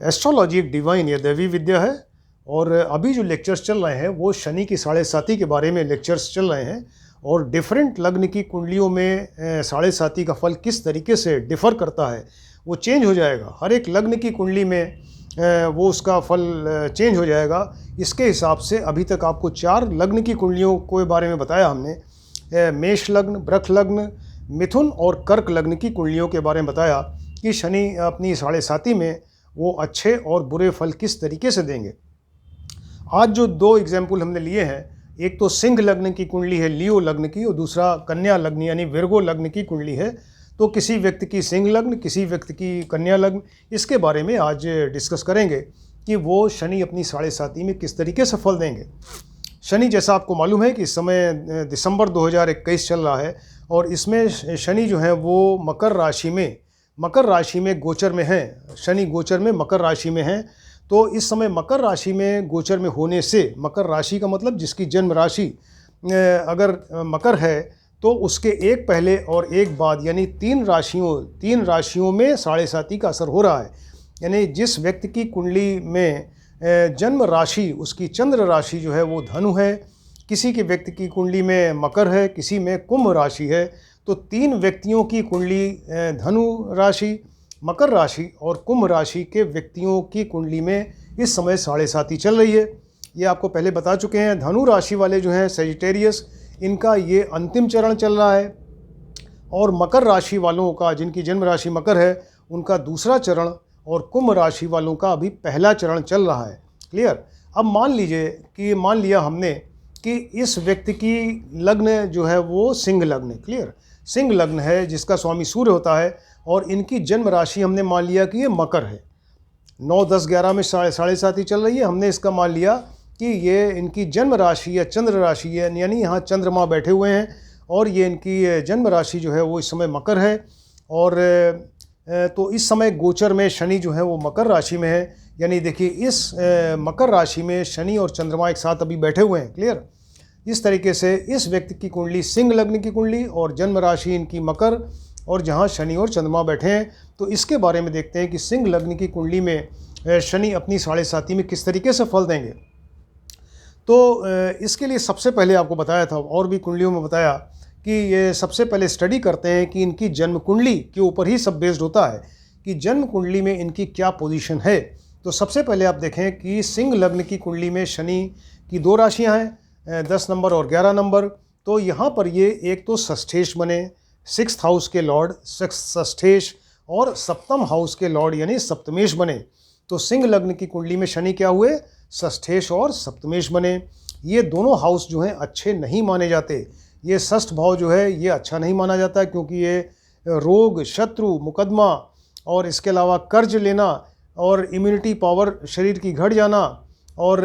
Astrology एक divine या दैवी विद्या है और अभी जो लेक्चर्स चल रहे हैं वो शनि की साढ़े साती के बारे में लेक्चर्स चल रहे हैं और डिफरेंट लग्न की कुंडलियों में साढ़े साती का फल किस तरीके से डिफ़र करता है वो चेंज हो जाएगा। हर एक लग्न की कुंडली में वो उसका फल चेंज हो जाएगा। इसके हिसाब से अभी तक आपको 4 लग्न की कुंडलियों के बारे में बताया हमने। मेष लग्न, वृष लग्न, मिथुन और कर्क लग्न की कुंडलियों के बारे में बताया कि शनि अपनी साढ़े साती में वो अच्छे और बुरे फल किस तरीके से देंगे। आज जो 2 एग्जाम्पल हमने लिए हैं, एक तो सिंह लग्न की कुंडली है लियो लग्न की और दूसरा कन्या लग्न यानी विर्गो लग्न की कुंडली है। तो किसी व्यक्ति की सिंह लग्न, किसी व्यक्ति की कन्या लग्न, इसके बारे में आज डिस्कस करेंगे कि वो शनि अपनी साढ़े साती में किस तरीके से फल देंगे। शनि जैसा आपको मालूम है कि इस समय दिसंबर 2021 चल रहा है और इसमें शनि जो है वो मकर राशि में गोचर में है। शनि गोचर में मकर राशि में है। तो इस समय मकर राशि में गोचर में होने से, मकर राशि का मतलब जिसकी जन्म राशि अगर मकर है तो उसके एक पहले और एक बाद यानी 3 राशियों में साढ़े साती का असर हो रहा है। यानी जिस व्यक्ति की कुंडली में जन्म राशि उसकी चंद्र राशि जो है वो धनु है, किसी के व्यक्ति की कुंडली में मकर है, किसी में कुंभ राशि है, तो 3 व्यक्तियों की कुंडली धनु राशि, मकर राशि और कुंभ राशि के व्यक्तियों की कुंडली में इस समय साढ़े साती चल रही है। ये आपको पहले बता चुके हैं। धनु राशि वाले जो हैं सजिटेरियस, इनका ये अंतिम चरण चल रहा है और मकर राशि वालों का, जिनकी जन्म राशि मकर है, उनका दूसरा चरण और कुंभ राशि वालों का अभी पहला चरण चल रहा है। क्लियर। अब मान लिया हमने कि इस व्यक्ति की लग्न जो है वो सिंह लग्न है। क्लियर। सिंह लग्न है जिसका स्वामी सूर्य होता है और इनकी जन्म राशि हमने मान लिया कि ये मकर है। 9, 10, 11 में साढ़े साती चल रही है। हमने इसका मान लिया कि ये इनकी जन्म राशि या चंद्र राशि है, यानी यहाँ चंद्रमा बैठे हुए हैं और ये इनकी जन्म राशि जो है वो इस समय मकर है। और तो इस समय गोचर में शनि जो है वो मकर राशि में है। यानी देखिए इस मकर राशि में शनि और चंद्रमा एक साथ अभी बैठे हुए हैं। क्लियर। इस तरीके से इस व्यक्ति की कुंडली सिंह लग्न की कुंडली और जन्म राशि इनकी मकर और जहाँ शनि और चंद्रमा बैठे हैं। तो इसके बारे में देखते हैं कि सिंह लग्न की कुंडली में शनि अपनी साढ़े साती में किस तरीके से फल देंगे। तो इसके लिए सबसे पहले आपको बताया था और भी कुंडलियों में बताया कि ये सबसे पहले स्टडी करते हैं कि इनकी जन्म कुंडली के ऊपर ही सब बेस्ड होता है कि जन्म कुंडली में इनकी क्या पोजीशन है। तो सबसे पहले आप देखें कि सिंह लग्न की कुंडली में शनि की 2 राशियां हैं, 10 नंबर और 11 नंबर। तो यहाँ पर ये एक तो षष्ठेश बने, 6th हाउस के लॉर्ड षष्ठेश और 7th हाउस के लॉर्ड यानी सप्तमेश बने। तो सिंह लग्न की कुंडली में शनि क्या हुए, षष्ठेश और सप्तमेश बने। ये दोनों हाउस जो हैं अच्छे नहीं माने जाते। ये षष्ठ भाव जो है ये अच्छा नहीं माना जाता क्योंकि ये रोग, शत्रु, मुकदमा और इसके अलावा कर्ज लेना और इम्यूनिटी पावर शरीर की घट जाना और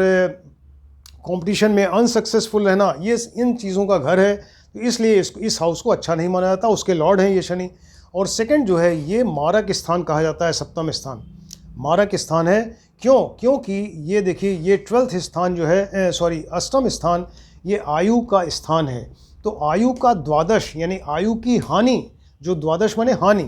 कंपटीशन में अनसक्सेसफुल रहना, ये इन चीज़ों का घर है। तो इसलिए इस हाउस को अच्छा नहीं माना जाता। उसके लॉर्ड हैं ये शनि। और सेकंड जो है ये मारक स्थान कहा जाता है, 7वां स्थान मारक स्थान है। क्योंकि ये देखिए ये 12th स्थान जो है 8वां स्थान ये आयु का स्थान है। तो आयु का द्वादश यानी आयु की हानि, जो द्वादश माने हानि,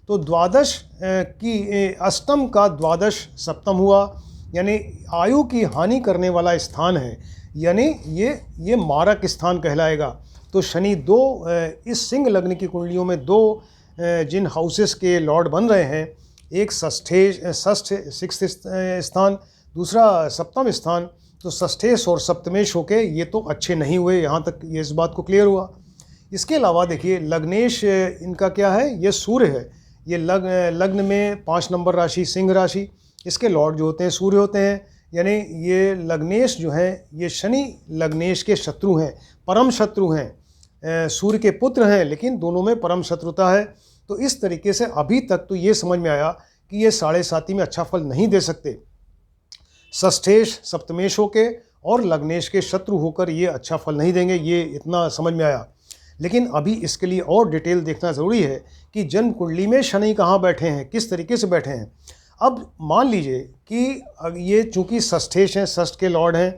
तो द्वादश की 8म का द्वादश 7म हुआ यानी आयु की हानि करने वाला स्थान है। यानी ये मारक स्थान कहलाएगा। तो शनि 2 इस सिंह लग्न की कुंडलियों में 2 जिन हाउसेस के लॉर्ड बन रहे हैं, एक षष्ठ 6th स्थान, दूसरा 7वां स्थान। तो षष्ठेश और सप्तमेश होके ये तो अच्छे नहीं हुए। यहाँ तक ये इस बात को क्लियर हुआ। इसके अलावा देखिए लग्नेश इनका क्या है, ये सूर्य है। ये लग्न में 5 नंबर राशि सिंह राशि, इसके लॉर्ड जो होते हैं सूर्य होते हैं। यानी ये लग्नेश जो हैं ये शनि लग्नेश के शत्रु हैं, परम शत्रु हैं। सूर्य के पुत्र हैं लेकिन दोनों में परम शत्रुता है। तो इस तरीके से अभी तक तो ये समझ में आया कि ये साढ़े साती में अच्छा फल नहीं दे सकते। षष्ठेश सप्तमेश होके और लग्नेश के शत्रु होकर ये अच्छा फल नहीं देंगे, ये इतना समझ में आया। लेकिन अभी इसके लिए और डिटेल देखना ज़रूरी है कि जन्म कुंडली में शनि कहाँ बैठे हैं, किस तरीके से बैठे हैं। अब मान लीजिए कि ये चूँकि षष्ठेश हैं, षष्ठ के लॉर्ड हैं,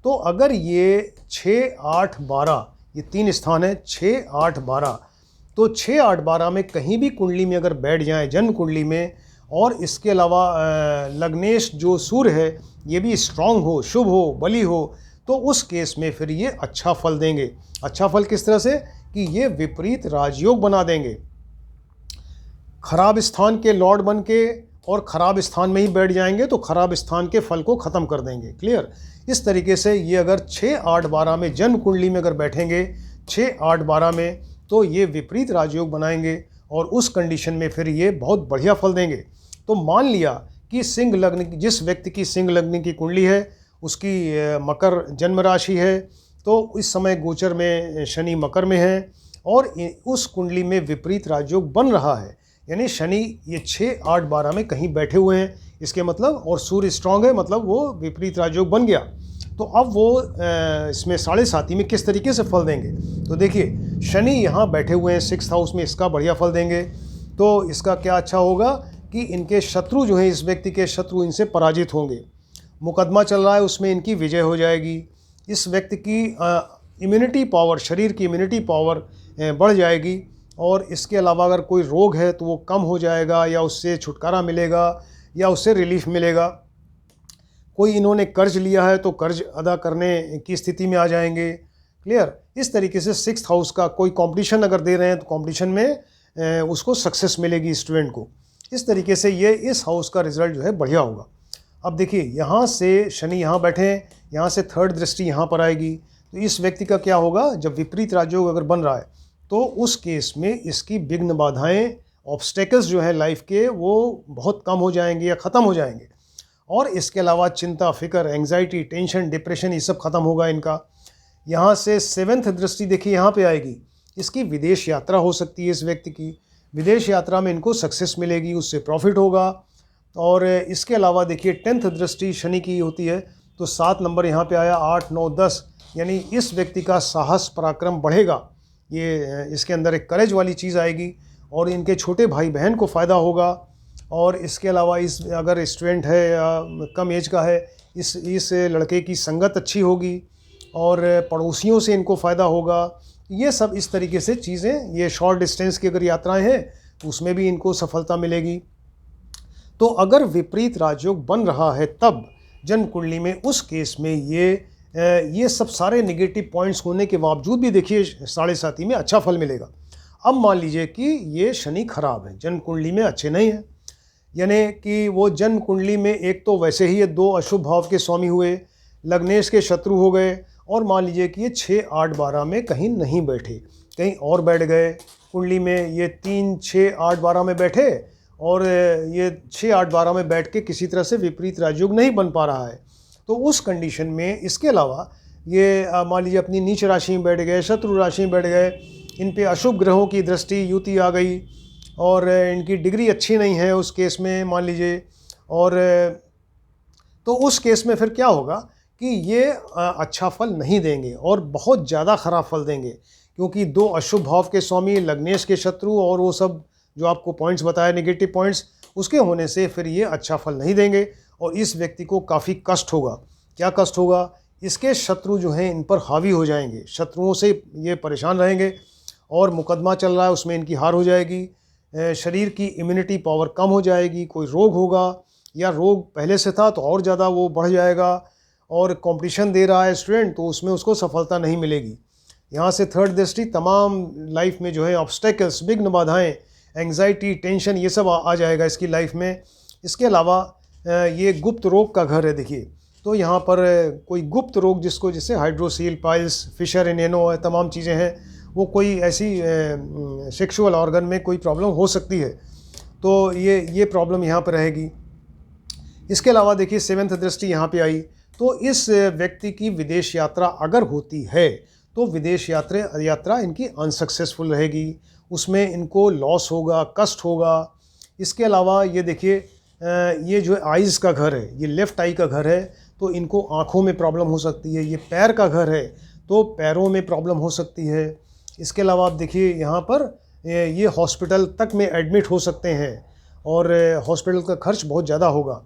तो अगर ये 6, 8, 12 ये 3 स्थान है, 6, 8, 12, तो 6, 8, 12 में कहीं भी कुंडली में अगर बैठ जाएं जन्म कुंडली में और इसके अलावा लग्नेश जो सूर्य है ये भी स्ट्रांग हो, शुभ हो, बली हो, तो उस केस में फिर ये अच्छा फल देंगे। अच्छा फल किस तरह से कि ये विपरीत राजयोग बना देंगे। खराब स्थान के लॉर्ड बन के और ख़राब स्थान में ही बैठ जाएंगे तो खराब स्थान के फल को ख़त्म कर देंगे। क्लियर। इस तरीके से ये अगर 6, 8, 12 में जन्म कुंडली में अगर बैठेंगे 6, 8, 12 में, तो ये विपरीत राजयोग बनाएंगे और उस कंडीशन में फिर ये बहुत बढ़िया फल देंगे। तो मान लिया कि सिंह लग्न, जिस व्यक्ति की सिंह लग्न की कुंडली है उसकी मकर जन्म राशि है, तो इस समय गोचर में शनि मकर में है और उस कुंडली में विपरीत राजयोग बन रहा है, यानी शनि ये 6, 8, 12 में कहीं बैठे हुए हैं, इसके मतलब, और सूर्य स्ट्रांग है, मतलब वो विपरीत राजयोग बन गया। तो अब वो इसमें 7.5 में किस तरीके से फल देंगे, तो देखिए शनि यहाँ बैठे हुए हैं 6th हाउस में, इसका बढ़िया फल देंगे। तो इसका क्या अच्छा होगा कि इनके शत्रु जो हैं, इस व्यक्ति के शत्रु इनसे पराजित होंगे। मुकदमा चल रहा है उसमें इनकी विजय हो जाएगी। इस व्यक्ति की इम्यूनिटी पावर, शरीर की इम्यूनिटी पावर बढ़ जाएगी और इसके अलावा अगर कोई रोग है तो वो कम हो जाएगा या उससे छुटकारा मिलेगा या उससे रिलीफ मिलेगा। कोई इन्होंने कर्ज लिया है तो कर्ज अदा करने की स्थिति में आ जाएंगे। क्लियर। इस तरीके से 6th हाउस का कोई कंपटीशन अगर दे रहे हैं तो कंपटीशन में उसको सक्सेस मिलेगी स्टूडेंट को। इस तरीके से ये इस हाउस का रिजल्ट जो है बढ़िया होगा। अब देखिए यहाँ से शनि यहाँ बैठे हैं, यहाँ से 3rd दृष्टि यहाँ पर आएगी, तो इस व्यक्ति का क्या होगा, जब विपरीत राजयोग अगर बन रहा है तो उस केस में इसकी विघ्न बाधाएं, ऑब्स्टेकल्स जो है लाइफ के, वो बहुत कम हो जाएंगे या ख़त्म हो जाएंगे। और इसके अलावा चिंता, फिक्र, एंग्जाइटी, टेंशन, डिप्रेशन, ये सब खत्म होगा इनका। यहाँ से 7th दृष्टि देखिए यहाँ पे आएगी, इसकी विदेश यात्रा हो सकती है। इस व्यक्ति की विदेश यात्रा में इनको सक्सेस मिलेगी, उससे प्रॉफिट होगा। और इसके अलावा देखिए 10th दृष्टि शनि की होती है, तो 7 नंबर यहाँ पे आया, 8, 9, 10, यानी इस व्यक्ति का साहस पराक्रम बढ़ेगा। ये इसके अंदर एक करेज वाली चीज़ आएगी और इनके छोटे भाई बहन को फ़ायदा होगा। और इसके अलावा इस अगर स्टूडेंट है या कम एज का है, इस लड़के की संगत अच्छी होगी और पड़ोसियों से इनको फ़ायदा होगा। ये सब इस तरीके से चीज़ें, ये शॉर्ट डिस्टेंस की अगर यात्राएं हैं तो उसमें भी इनको सफलता मिलेगी। तो अगर विपरीत राजयोग बन रहा है तब जन्म कुंडली में, उस केस में ये सब सारे नेगेटिव पॉइंट्स होने के बावजूद भी देखिए 7.5 में अच्छा फल मिलेगा। अब मान लीजिए कि ये शनि खराब है, जन्म कुंडली में अच्छे नहीं है, यानी कि वो जन्म कुंडली में एक तो वैसे ही ये 2 अशुभ भाव के स्वामी हुए, लग्नेश के शत्रु हो गए, और मान लीजिए कि ये 6, 8, 12 में कहीं नहीं बैठे, कहीं और बैठ गए कुंडली में, ये 3, 6, 8, 12 में बैठे और ये 6, 8, 12 में बैठ के किसी तरह से विपरीत राजयोग नहीं बन पा रहा है। तो उस कंडीशन में इसके अलावा ये मान लीजिए अपनी नीच राशि में बैठ गए, शत्रु राशि में बैठ गए, इन पे अशुभ ग्रहों की दृष्टि युति आ गई और इनकी डिग्री अच्छी नहीं है उस केस में मान लीजिए। और तो उस केस में फिर क्या होगा कि ये अच्छा फल नहीं देंगे और बहुत ज़्यादा ख़राब फल देंगे, क्योंकि 2 अशुभ भाव के स्वामी, लग्नेश के शत्रु और वो सब जो आपको पॉइंट्स बताए नेगेटिव पॉइंट्स, उसके होने से फिर ये अच्छा फल नहीं देंगे और इस व्यक्ति को काफ़ी कष्ट होगा। क्या कष्ट होगा, इसके शत्रु जो हैं इन पर हावी हो जाएंगे, शत्रुओं से ये परेशान रहेंगे और मुकदमा चल रहा है उसमें इनकी हार हो जाएगी। शरीर की इम्यूनिटी पावर कम हो जाएगी, कोई रोग होगा या रोग पहले से था तो और ज़्यादा वो बढ़ जाएगा। और कंपटीशन दे रहा है स्टूडेंट तो उसमें उसको सफलता नहीं मिलेगी। यहाँ से 3rd दृष्टि तमाम लाइफ में जो है ऑब्स्टेकल्स, विघ्न बाधाएँ, एंग्जाइटी, टेंशन, ये सब आ जाएगा इसकी लाइफ में। इसके अलावा ये गुप्त रोग का घर है देखिए, तो यहाँ पर कोई गुप्त रोग जिसको जैसे हाइड्रोसील, पाइल्स, फिशर इनेनो है, तमाम चीज़ें हैं, वो कोई ऐसी सेक्सुअल ऑर्गन में कोई प्रॉब्लम हो सकती है, तो ये प्रॉब्लम यहाँ पर रहेगी। इसके अलावा देखिए 7th दृष्टि यहाँ पे आई, तो इस व्यक्ति की विदेश यात्रा अगर होती है तो विदेश यात्रा इनकी अनसक्सेसफुल रहेगी, उसमें इनको लॉस होगा, कष्ट होगा। इसके अलावा ये देखिए ये जो आइज़ का घर है, ये लेफ़्ट आई का घर है, तो इनको आँखों में प्रॉब्लम हो सकती है। ये पैर का घर है तो पैरों में प्रॉब्लम हो सकती है। इसके अलावा आप देखिए यहाँ पर ये हॉस्पिटल तक में एडमिट हो सकते हैं और हॉस्पिटल का खर्च बहुत ज़्यादा होगा।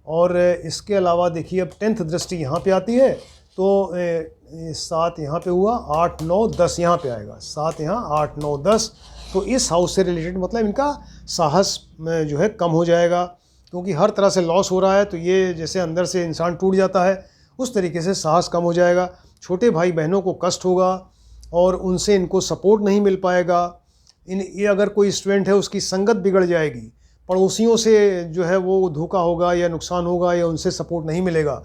और इसके अलावा देखिए अब 10th दृष्टि यहाँ पे आती है, तो 7 यहाँ पे हुआ, 8, 9, 10 यहाँ पे आएगा, 7 यहाँ, 8, 9, 10, तो इस हाउस से रिलेटेड मतलब इनका साहस जो है कम हो जाएगा, क्योंकि हर तरह से लॉस हो रहा है, तो ये जैसे अंदर से इंसान टूट जाता है उस तरीके से साहस कम हो जाएगा। छोटे भाई बहनों को कष्ट होगा और उनसे इनको सपोर्ट नहीं मिल पाएगा। ये अगर कोई स्टूडेंट है उसकी संगत बिगड़ जाएगी, पड़ोसियों से जो है वो धोखा होगा या नुकसान होगा या उनसे सपोर्ट नहीं मिलेगा।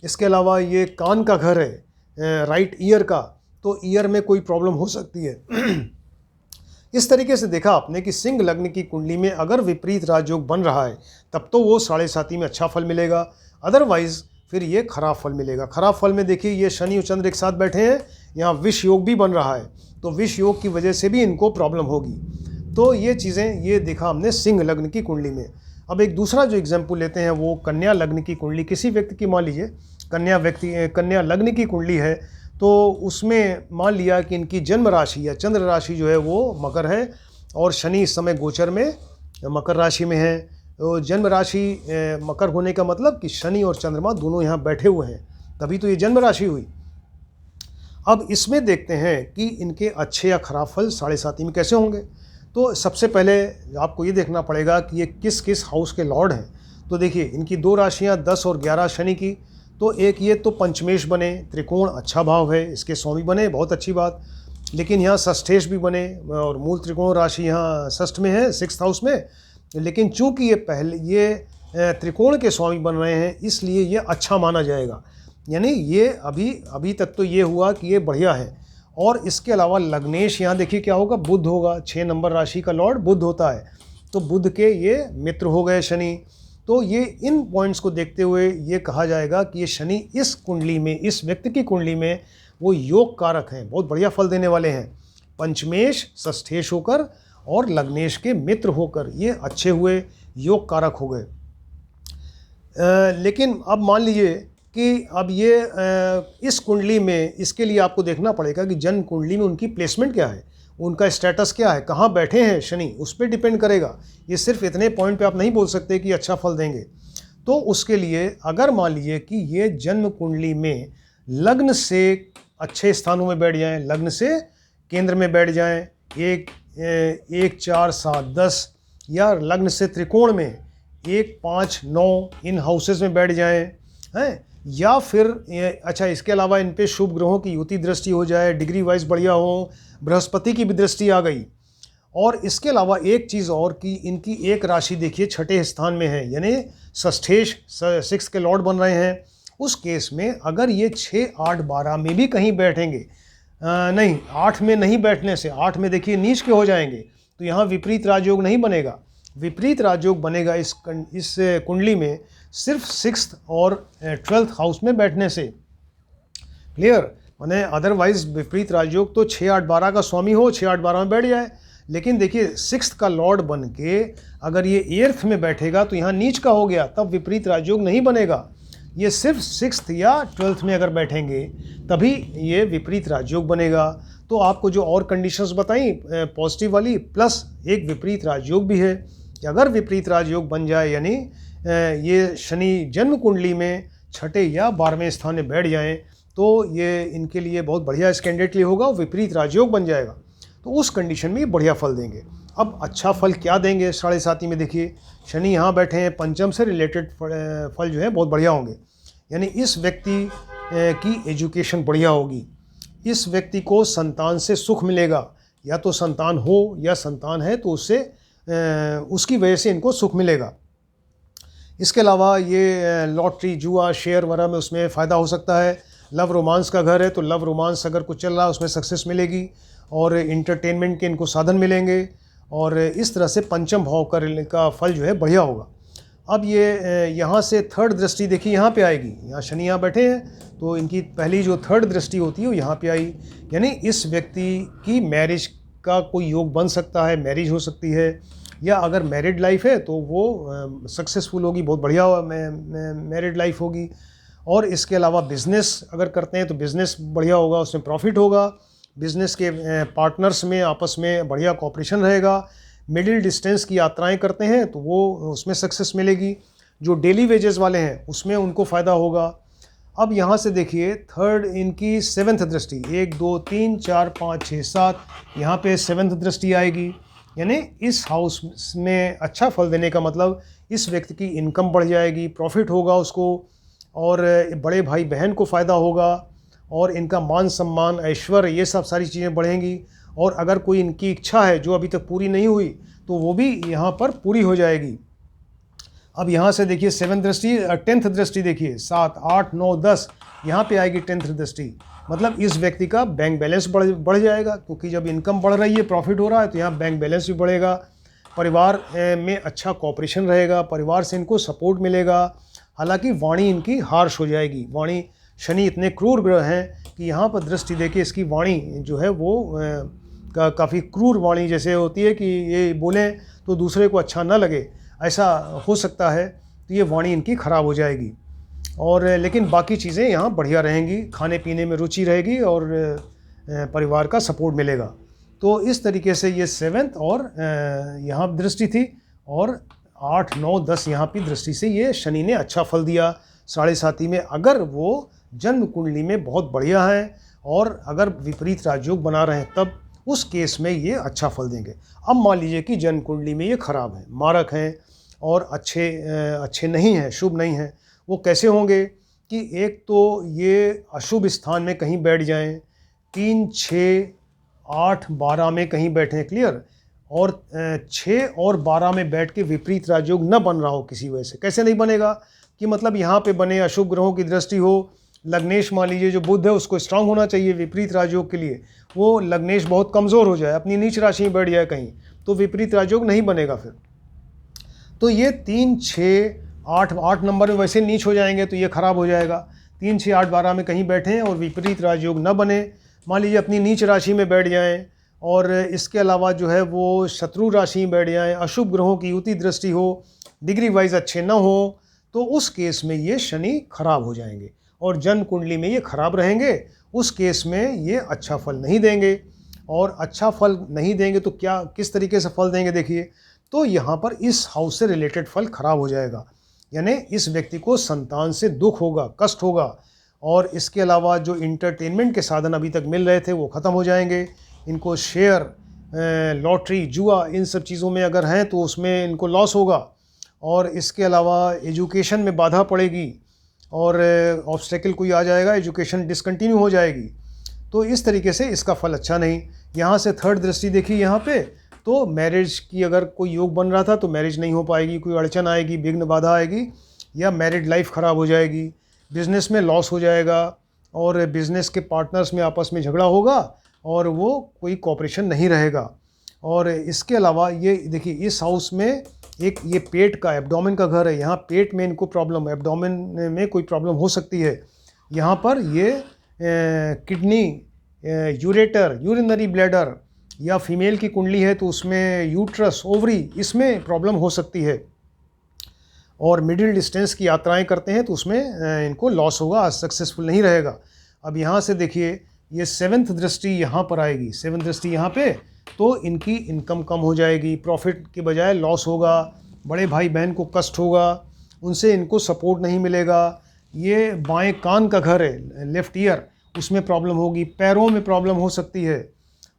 इसके अलावा ये कान का घर है, राइट ईयर का, तो ईयर में कोई प्रॉब्लम हो सकती है। इस तरीके से देखा आपने कि सिंह लग्न की कुंडली में अगर विपरीत राजयोग बन रहा है तब तो वो 7.5 में अच्छा फल मिलेगा, अदरवाइज फिर ये खराब फल मिलेगा। खराब फल में देखिए ये शनि और चंद्र एक साथ बैठे हैं, यहाँ विष योग भी बन रहा है, तो विष योग की वजह से भी इनको प्रॉब्लम होगी। तो ये चीज़ें ये देखा हमने सिंह लग्न की कुंडली में। अब एक दूसरा जो एग्जाम्पल लेते हैं वो कन्या लग्न की कुंडली। किसी व्यक्ति की मान लीजिए कन्या लग्न की कुंडली है, तो उसमें मान लिया कि इनकी जन्म राशि या चंद्र राशि जो है वो मकर है और शनि इस समय गोचर में मकर राशि में है। तो जन्म राशि मकर होने का मतलब कि शनि और चंद्रमा दोनों यहाँ बैठे हुए हैं, तभी तो ये जन्म राशि हुई। अब इसमें देखते हैं कि इनके अच्छे या खराब फल 7.5 में कैसे होंगे। तो सबसे पहले आपको ये देखना पड़ेगा कि ये किस किस हाउस के लॉर्ड हैं। तो देखिए इनकी 2 राशियाँ 10 और 11 शनि की, तो एक ये तो पंचमेश बने, त्रिकोण अच्छा भाव है, इसके स्वामी बने, बहुत अच्छी बात। लेकिन यहाँ षष्ठेश भी बने और मूल त्रिकोण राशि यहाँ षष्ठ में है, 6th हाउस में। लेकिन चूंकि ये त्रिकोण के स्वामी बन रहे हैं इसलिए ये अच्छा माना जाएगा, यानी ये अभी तक तो ये हुआ कि ये बढ़िया है। और इसके अलावा लग्नेश यहाँ देखिए क्या होगा, बुध होगा, 6 नंबर राशि का लॉर्ड बुध होता है, तो बुध के ये मित्र हो गए शनि। तो ये इन पॉइंट्स को देखते हुए ये कहा जाएगा कि ये शनि इस कुंडली में, इस व्यक्ति की कुंडली में वो योग कारक हैं, बहुत बढ़िया फल देने वाले हैं। पंचमेश षष्ठेश होकर और लग्नेश के मित्र होकर ये अच्छे हुए, योग कारक हो गए। लेकिन अब मान लीजिए कि अब ये इस कुंडली में, इसके लिए आपको देखना पड़ेगा कि जन्म कुंडली में उनकी प्लेसमेंट क्या है, उनका स्टेटस क्या है, कहाँ बैठे हैं शनि, उस पर डिपेंड करेगा। ये सिर्फ इतने पॉइंट पे आप नहीं बोल सकते कि अच्छा फल देंगे। तो उसके लिए अगर मान लीजिए कि ये जन्म कुंडली में लग्न से अच्छे स्थानों में बैठ जाएं, लग्न से केंद्र में बैठ जाएं, 1, 4, 7, 10, या लग्न से त्रिकोण में 1, 5, 9 इन हाउसेस में बैठ जाएं, हैं, या फिर अच्छा इसके अलावा इन पे शुभ ग्रहों की युति दृष्टि हो जाए, डिग्री वाइज बढ़िया हो, बृहस्पति की भी दृष्टि आ गई। और इसके अलावा एक चीज़ और कि इनकी एक राशि देखिए 6ठे स्थान में है, यानी षष्ठेश 6 के लॉर्ड बन रहे हैं। उस केस में अगर ये 6, 8, 12 में भी कहीं बैठेंगे, नहीं 8 में नहीं बैठने से, 8 में देखिए नीच के हो जाएंगे, तो यहाँ विपरीत राजयोग नहीं बनेगा। विपरीत राजयोग बनेगा इस कुंडली में सिर्फ 6th और 12th हाउस में बैठने से। क्लियर, माने अदरवाइज विपरीत राजयोग तो 6, 8, 12 का स्वामी हो, 6, 8, 12 में बैठ जाए। लेकिन देखिए 6th का लॉर्ड बन के अगर ये 8th में बैठेगा तो यहाँ नीच का हो गया, तब विपरीत राजयोग नहीं बनेगा। ये सिर्फ 6th या 12th में अगर बैठेंगे तभी ये विपरीत राजयोग बनेगा। तो आपको जो और कंडीशंस बताई पॉजिटिव वाली, प्लस एक विपरीत राजयोग भी है कि अगर विपरीत राजयोग बन जाए, यानी ये शनि जन्म कुंडली में 6ठे या 12वें स्थान में बैठ जाएं, तो ये इनके लिए बहुत बढ़िया इस कैंडिडेट के लिए होगा, विपरीत राजयोग बन जाएगा। तो उस कंडीशन में ये बढ़िया फल देंगे। अब अच्छा फल क्या देंगे 7.5 में, देखिए शनि यहाँ बैठे हैं, पंचम से रिलेटेड फल जो है बहुत बढ़िया होंगे। यानी इस व्यक्ति की एजुकेशन बढ़िया होगी, इस व्यक्ति को संतान से सुख मिलेगा, या तो संतान हो या संतान है तो उससे उसकी वजह से इनको सुख मिलेगा। इसके अलावा ये लॉटरी, जुआ, शेयर वगैरह में उसमें फ़ायदा हो सकता है। लव रोमांस का घर है तो लव रोमांस अगर कुछ चल रहा है उसमें सक्सेस मिलेगी, और इंटरटेनमेंट के इनको साधन मिलेंगे, और इस तरह से पंचम भाव का फल जो है बढ़िया होगा। अब ये यहाँ से 3rd दृष्टि देखिए यहाँ पे आएगी, यहाँ शनि यहाँ बैठे हैं तो इनकी पहली जो 3rd दृष्टि होती है वो यहाँ पे आई, यानी इस व्यक्ति की मैरिज का कोई योग बन सकता है, मैरिज हो सकती है, या अगर मैरिड लाइफ है तो वो सक्सेसफुल होगी, बहुत बढ़िया मैरिड लाइफ होगी। और इसके अलावा बिज़नेस अगर करते हैं तो बिज़नेस बढ़िया होगा, उसमें प्रॉफिट होगा, बिज़नेस के पार्टनर्स में आपस में बढ़िया कोऑपरेशन रहेगा। मिडिल डिस्टेंस की यात्राएं करते हैं तो वो उसमें सक्सेस मिलेगी। जो डेली वेजेस वाले हैं उसमें उनको फ़ायदा होगा। अब यहाँ से देखिए थर्ड इनकी सेवन्थ दृष्टि, 1 2 3 4 5 6 7, यहाँ पे सेवन्थ दृष्टि आएगी। यानी इस हाउस में अच्छा फल देने का मतलब इस व्यक्ति की इनकम बढ़ जाएगी, प्रॉफिट होगा उसको, और बड़े भाई बहन को फ़ायदा होगा, और इनका मान सम्मान ऐश्वर्य ये सब सारी चीज़ें बढ़ेंगी। और अगर कोई इनकी इच्छा है जो अभी तक पूरी नहीं हुई तो वो भी यहाँ पर पूरी हो जाएगी। अब यहाँ से देखिए सेवन्थ दृष्टि, 10th दृष्टि देखिए, 7 8 9 10, यहाँ पे आएगी 10th दृष्टि। मतलब इस व्यक्ति का बैंक बैलेंस बढ़ जाएगा, क्योंकि जब इनकम बढ़ रही है, प्रॉफिट हो रहा है, तो यहाँ बैंक बैलेंस भी बढ़ेगा। परिवार में अच्छा कॉपरेशन रहेगा, परिवार से इनको सपोर्ट मिलेगा। हालांकि वाणी इनकी हार्श हो जाएगी। वाणी, शनि इतने क्रूर ग्रह हैं कि यहाँ पर दृष्टि देखिए इसकी वाणी जो है वो काफ़ी क्रूर वाणी जैसे होती है कि ये बोलें तो दूसरे को अच्छा ना लगे, ऐसा हो सकता है। तो ये वाणी इनकी ख़राब हो जाएगी। और लेकिन बाकी चीज़ें यहाँ बढ़िया रहेंगी, खाने पीने में रुचि रहेगी और परिवार का सपोर्ट मिलेगा। तो इस तरीके से ये 7th और यहाँ दृष्टि थी, और 8 9 10 यहाँ की दृष्टि से ये शनि ने अच्छा फल दिया साढ़े साथी में। अगर वो जन्म कुंडली में बहुत बढ़िया है और अगर विपरीत राजयोग बना रहे हैं, तब उस केस में ये अच्छा फल देंगे। अब मान लीजिए कि जन्म कुंडली में ये खराब है, मारक हैं और अच्छे नहीं हैं, शुभ नहीं हैं। वो कैसे होंगे कि एक तो ये अशुभ स्थान में कहीं बैठ जाएं, 3 6 8 12 में कहीं बैठें, क्लियर, और 6 और 12 में बैठ के विपरीत राजयोग न बन रहा हो किसी वजह से। कैसे नहीं बनेगा कि मतलब यहाँ पे बने, अशुभ ग्रहों की दृष्टि हो। लग्नेश मान लीजिए जो बुध है उसको स्ट्रांग होना चाहिए विपरीत राजयोग के लिए, वो लग्नेश बहुत कमज़ोर हो जाए, अपनी नीच राशि में बैठ जाए कहीं, तो विपरीत राजयोग नहीं बनेगा फिर। तो ये 3 6 8 नंबर में वैसे नीच हो जाएंगे, तो ये खराब हो जाएगा। 3 6 8 12 में कहीं बैठें और विपरीत राजयोग न बने, मान लीजिए अपनी नीच राशि में बैठ जाएं, और इसके अलावा जो है वो शत्रु राशि में बैठ जाएं, अशुभ ग्रहों की युति दृष्टि हो, डिग्री वाइज अच्छे न हो, तो उस केस में ये शनि खराब हो जाएंगे और जन्म कुंडली में ये खराब रहेंगे। उस केस में ये अच्छा फल नहीं देंगे। और अच्छा फल नहीं देंगे तो क्या, किस तरीके से फल देंगे देखिए, तो यहाँ पर इस हाउस से रिलेटेड फल खराब हो जाएगा। यानी इस व्यक्ति को संतान से दुख होगा, कष्ट होगा, और इसके अलावा जो इंटरटेनमेंट के साधन अभी तक मिल रहे थे वो ख़त्म हो जाएंगे। इनको शेयर, लॉटरी, जुआ, इन सब चीज़ों में अगर हैं तो उसमें इनको लॉस होगा। और इसके अलावा एजुकेशन में बाधा पड़ेगी और ऑब्स्टेकल कोई आ जाएगा, एजुकेशन डिसकंटिन्यू हो जाएगी। तो इस तरीके से इसका फल अच्छा नहीं। यहाँ से थर्ड दृष्टि देखिए यहाँ पे, तो मैरिज की अगर कोई योग बन रहा था तो मैरिज नहीं हो पाएगी, कोई अड़चन आएगी, विघ्न बाधा आएगी, या मैरिड लाइफ ख़राब हो जाएगी, बिज़नेस में लॉस हो जाएगा, और बिज़नेस के पार्टनर्स में आपस में झगड़ा होगा और वो कोई कॉपरेशन नहीं रहेगा। और इसके अलावा ये देखिए इस हाउस में एक ये पेट का, एब्डोमेन का घर है, यहाँ पेट में इनको प्रॉब्लम, एब्डोमेन में कोई प्रॉब्लम हो सकती है। यहाँ पर ये किडनी, यूरेटर, यूरिनरी ब्लैडर, या फीमेल की कुंडली है तो उसमें यूट्रस, ओवरी, इसमें प्रॉब्लम हो सकती है। और मिडिल डिस्टेंस की यात्राएं करते हैं तो उसमें इनको लॉस होगा, सक्सेसफुल नहीं रहेगा। अब यहाँ से देखिए ये 7th दृष्टि यहाँ पर आएगी, 7th दृष्टि यहाँ पे, तो इनकी इनकम कम हो जाएगी, प्रॉफिट के बजाय लॉस होगा, बड़े भाई बहन को कष्ट होगा, उनसे इनको सपोर्ट नहीं मिलेगा। ये बाएं कान का घर है, लेफ़्ट ईयर, उसमें प्रॉब्लम होगी, पैरों में प्रॉब्लम हो सकती है,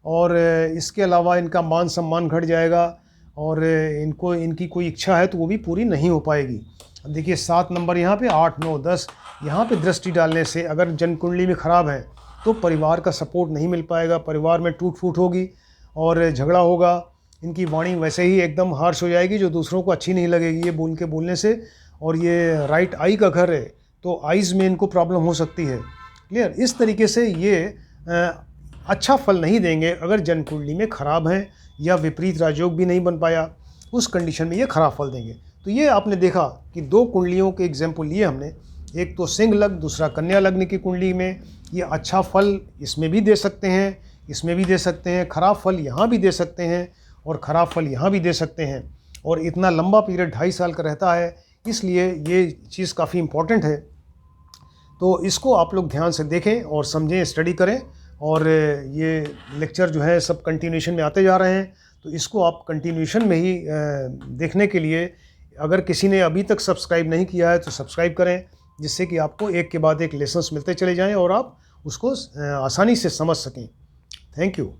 और इसके अलावा इनका मान सम्मान घट जाएगा, और इनको इनकी कोई इच्छा है तो वो भी पूरी नहीं हो पाएगी। अब देखिए 7 नंबर यहाँ पे, 8 9 10 यहाँ पे दृष्टि डालने से अगर जन्म कुंडली में ख़राब है तो परिवार का सपोर्ट नहीं मिल पाएगा, परिवार में टूट फूट होगी और झगड़ा होगा। इनकी वाणी वैसे ही एकदम हार्श हो जाएगी जो दूसरों को अच्छी नहीं लगेगी ये बोलने से। और ये राइट आई का घर है तो आइज़ में इनको प्रॉब्लम हो सकती है, क्लियर। इस तरीके से ये अच्छा फल नहीं देंगे अगर जन्म कुंडली में ख़राब हैं या विपरीत राजयोग भी नहीं बन पाया, उस कंडीशन में ये ख़राब फल देंगे। तो ये आपने देखा कि 2 कुंडलियों के एग्जाम्पल लिए हमने, एक तो सिंह लग्न, दूसरा कन्या लग्न की कुंडली में ये अच्छा फल इसमें भी दे सकते हैं, इसमें भी दे सकते हैं, ख़राब फल यहाँ भी दे सकते हैं और ख़राब फल यहाँ भी दे सकते हैं। और इतना लंबा पीरियड 2.5 साल का रहता है, इसलिए ये चीज़ काफ़ी इम्पॉर्टेंट है। तो इसको आप लोग ध्यान से देखें और समझें, स्टडी करें। और ये लेक्चर जो है सब कंटिन्यूशन में आते जा रहे हैं, तो इसको आप कंटिन्यूशन में ही देखने के लिए अगर किसी ने अभी तक सब्सक्राइब नहीं किया है तो सब्सक्राइब करें, जिससे कि आपको एक के बाद एक लेसन्स मिलते चले जाएं और आप उसको आसानी से समझ सकें। Thank you.